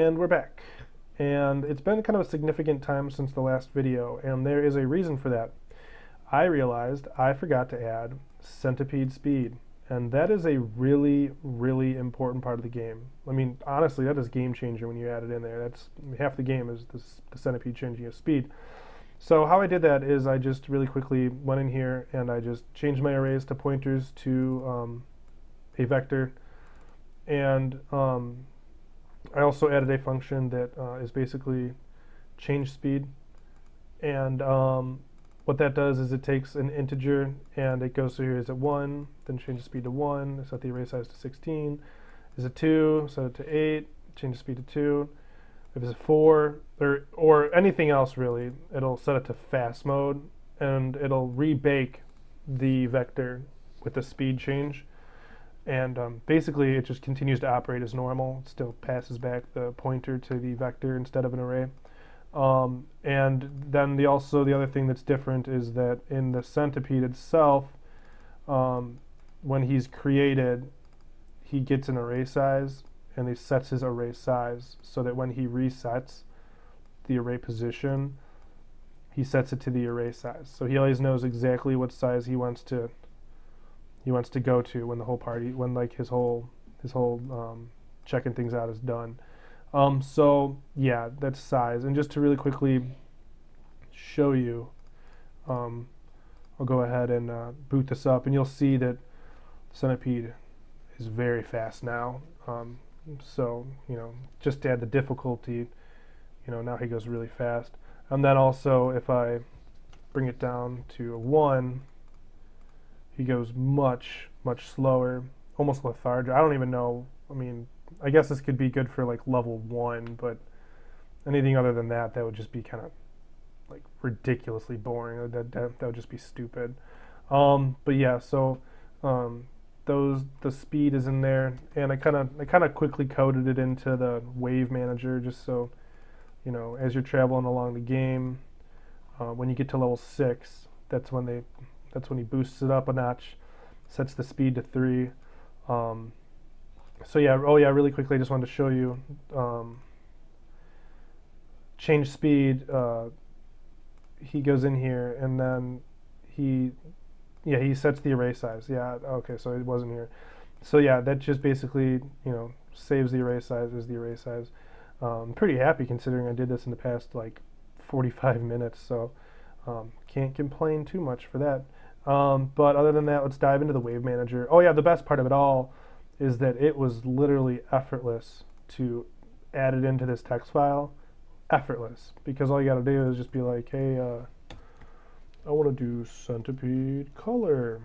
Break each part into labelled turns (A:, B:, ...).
A: And we're back. And it's been kind of a significant time since the last video, and there is a reason for that. I realized I forgot to add Centipede speed, and that is a really, really important part of the game. I mean, honestly, that is game changer when you add it in there. That's half the game is the Centipede changing his speed. So how I did that is I just really quickly went in here and I just changed my arrays to pointers to a vector, and I also added a function that is basically change speed, and what that does is it takes an integer and it goes through here. Is it 1? Then change the speed to 1, set the array size to 16. Is it 2? Set it to 8, change the speed to 2. If it's 4, or anything else really, it'll set it to fast mode, and it'll rebake the vector with the speed change. And basically it just continues to operate as normal. It still passes back the pointer to the vector instead of an array. And then the other thing that's different is that in the Centipede itself, when he's created, he gets an array size, and he sets his array size so that when he resets the array position, he sets it to the array size. So he always knows exactly what size he wants to go to when the whole party, when like his whole checking things out is done. So yeah, that's size. And just to really quickly show you, I'll go ahead and boot this up, and you'll see that Centipede is very fast now. So just to add the difficulty, now he goes really fast. And then also if I bring it down to a 1, he goes much, much slower, almost lethargic. I don't even know. I mean, I guess this could be good for like level 1, but anything other than that would just be kind of like ridiculously boring. That would just be stupid. But yeah, so the speed is in there, and I kind of quickly coded it into the wave manager just so as you're traveling along the game, when you get to level 6, that's when he boosts it up a notch, sets the speed to 3. So yeah, really quickly, I just wanted to show you change speed. He goes in here and then he sets the array size. Yeah, okay, so it wasn't here. So yeah, that just basically saves the array size as the array size. I'm pretty happy considering I did this in the past like 45 minutes, so can't complain too much for that. But other than that, let's dive into the wave manager. Oh yeah, the best part of it all is that it was literally effortless to add it into this text file. Effortless, because all you gotta do is just be like, hey, I want to do Centipede color,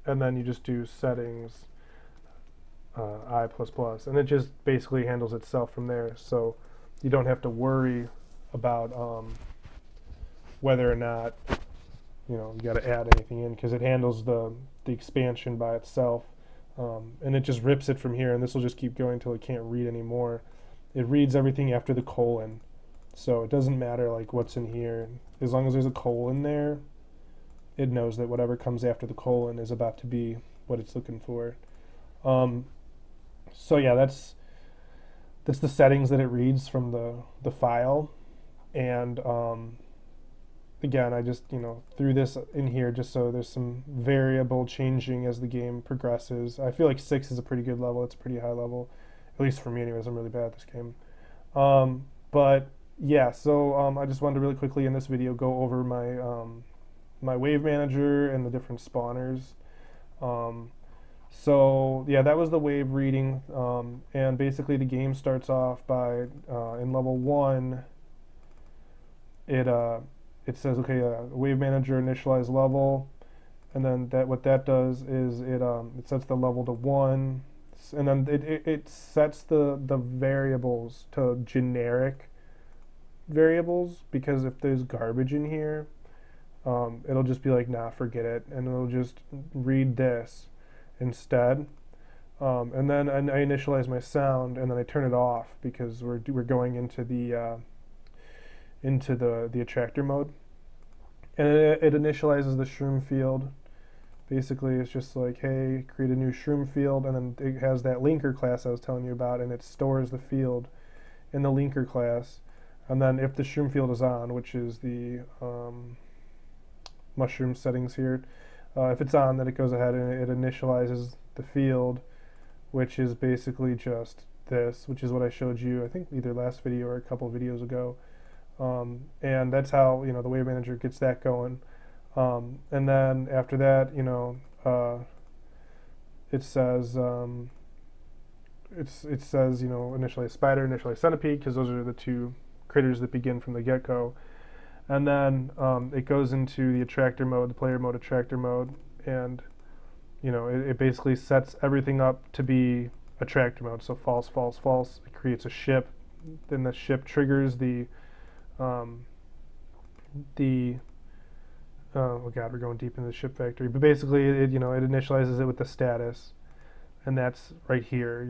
A: and then you just do settings I++, and it just basically handles itself from there. So you don't have to worry about whether or not you got to add anything in, because it handles the expansion by itself, and it just rips it from here, and this will just keep going until it can't read anymore. It reads everything after the colon, so it doesn't matter like what's in here. As long as there's a colon there, it knows that whatever comes after the colon is about to be what it's looking for. So yeah, that's the settings that it reads from the file, and again, I just threw this in here just so there's some variable changing as the game progresses. I feel like 6 is a pretty good level. It's a pretty high level, at least for me anyways. I'm really bad at this game. But yeah, so I just wanted to really quickly in this video go over my wave manager and the different spawners. So yeah, that was the wave reading, and basically the game starts off by in level 1 it says, okay, wave manager initialize level, and then what that does is it sets the level to 1, and then it sets the variables to generic variables, because if there's garbage in here, it'll just be like, nah, forget it, and it'll just read this instead. And then I initialize my sound, and then I turn it off because we're going into the attractor mode, and it initializes the shroom field. Basically, it's just like, hey, create a new shroom field, and then it has that linker class I was telling you about, and it stores the field in the linker class. And then if the shroom field is on, which is the mushroom settings here, if it's on, then it goes ahead and it initializes the field, which is basically just this, which is what I showed you, I think either last video or a couple of videos ago. And that's how, the wave manager gets that going. And then after that, it says, it says, initially spider, initially centipede, because those are the two critters that begin from the get-go. And then it goes into the attractor mode, the player mode, attractor mode, and it basically sets everything up to be attractor mode. So false, false, false. It creates a ship. Then the ship triggers the oh god, we're going deep into the ship factory. But basically, it initializes it with the status, and that's right here.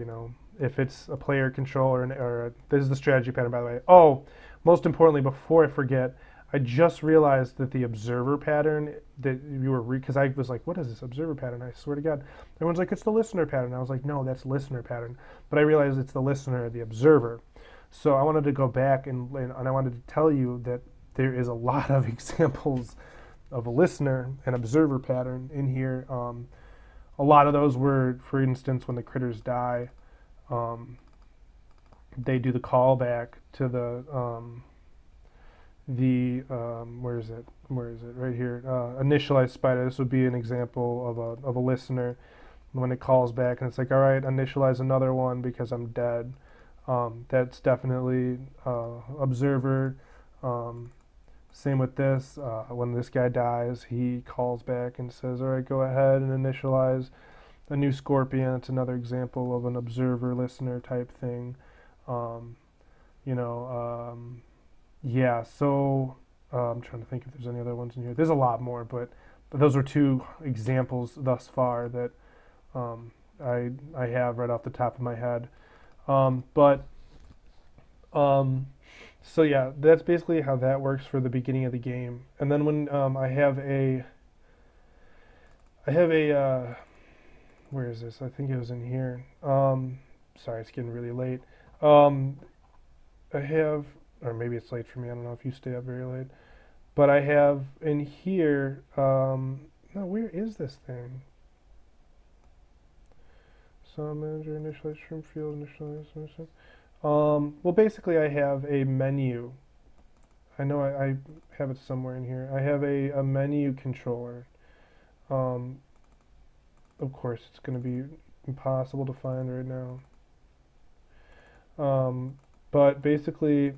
A: If it's a player control or this is the strategy pattern, by the way. Oh, most importantly, before I forget, I just realized that the observer pattern that you were because I was like, what is this observer pattern? I swear to God, everyone's like, it's the listener pattern. I was like, no, that's listener pattern. But I realized it's the listener, the observer. So I wanted to go back and I wanted to tell you that there is a lot of examples of a listener and observer pattern in here. A lot of those were, for instance, when the critters die, they do the callback to the where is it right here, initialize spider. This would be an example of a listener when it calls back and it's like, all right, initialize another one because I'm dead. That's definitely observer. Same with this, when this guy dies, he calls back and says, all right, go ahead and initialize a new scorpion. It's another example of an observer listener type thing. Yeah, so I'm trying to think if there's any other ones in here. There's a lot more, but those are two examples thus far that I have right off the top of my head. So yeah, that's basically how that works for the beginning of the game. And then when I have a where is this? I think it was in here. Sorry, it's getting really late. I have, or maybe it's late for me. I don't know if you stay up very late. But I have in here, no, where is this thing? Sound manager, initialize shroom field, initialize. Well, basically, I have a menu. I know I have it somewhere in here. I have a menu controller. Of course, it's going to be impossible to find right now. But basically, it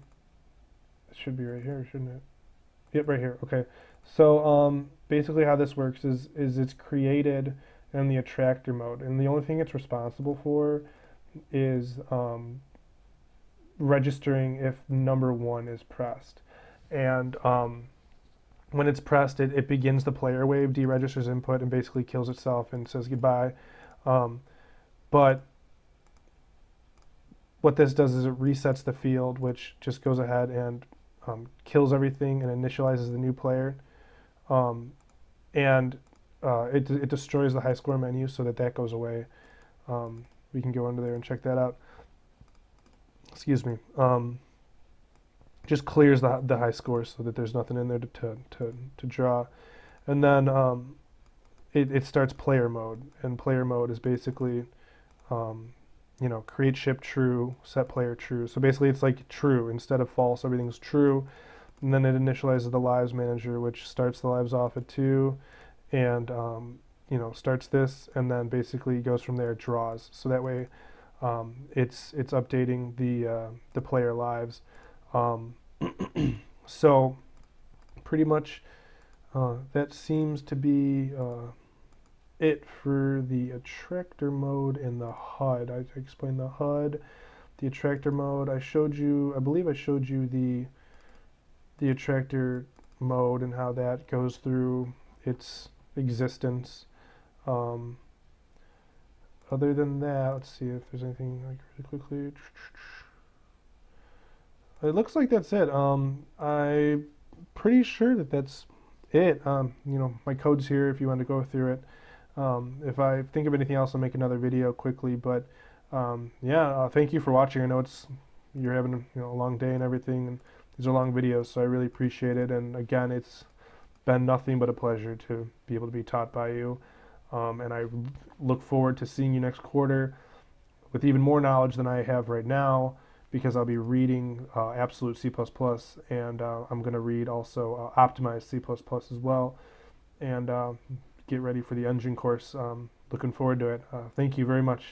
A: should be right here, shouldn't it? Yep, right here. Okay. So basically, how this works is it's created in the attractor mode, and the only thing it's responsible for is registering if number 1 is pressed. And when it's pressed, it begins the player wave, deregisters input, and basically kills itself and says goodbye. But what this does is it resets the field, which just goes ahead and kills everything and initializes the new player. And it destroys the high score menu so that goes away. We can go under there and check that out. Excuse me. Just clears the high score so that there's nothing in there to draw. And then it starts player mode, and player mode is basically create ship true, set player true. So basically it's like true instead of false, everything's true. And then it initializes the lives manager, which starts the lives off at 2 and starts this, and then basically goes from there, draws. So that way it's updating the player lives. So pretty much that seems to be it for the attractor mode and the HUD. I explained the HUD, the attractor mode. I believe I showed you the attractor mode and how that goes through its existence. Other than that, let's see if there's anything like really quickly. It looks like that's it. I'm pretty sure that's it. My code's here if you want to go through it. If I think of anything else, I'll make another video quickly. But yeah, thank you for watching. I know it's you're having a long day and everything. And these are long videos, so I really appreciate it. And again, it's been nothing but a pleasure to be able to be taught by you. And I look forward to seeing you next quarter with even more knowledge than I have right now, because I'll be reading Absolute C++, and I'm going to read also Optimized C++ as well, and get ready for the engine course. Looking forward to it. Thank you very much.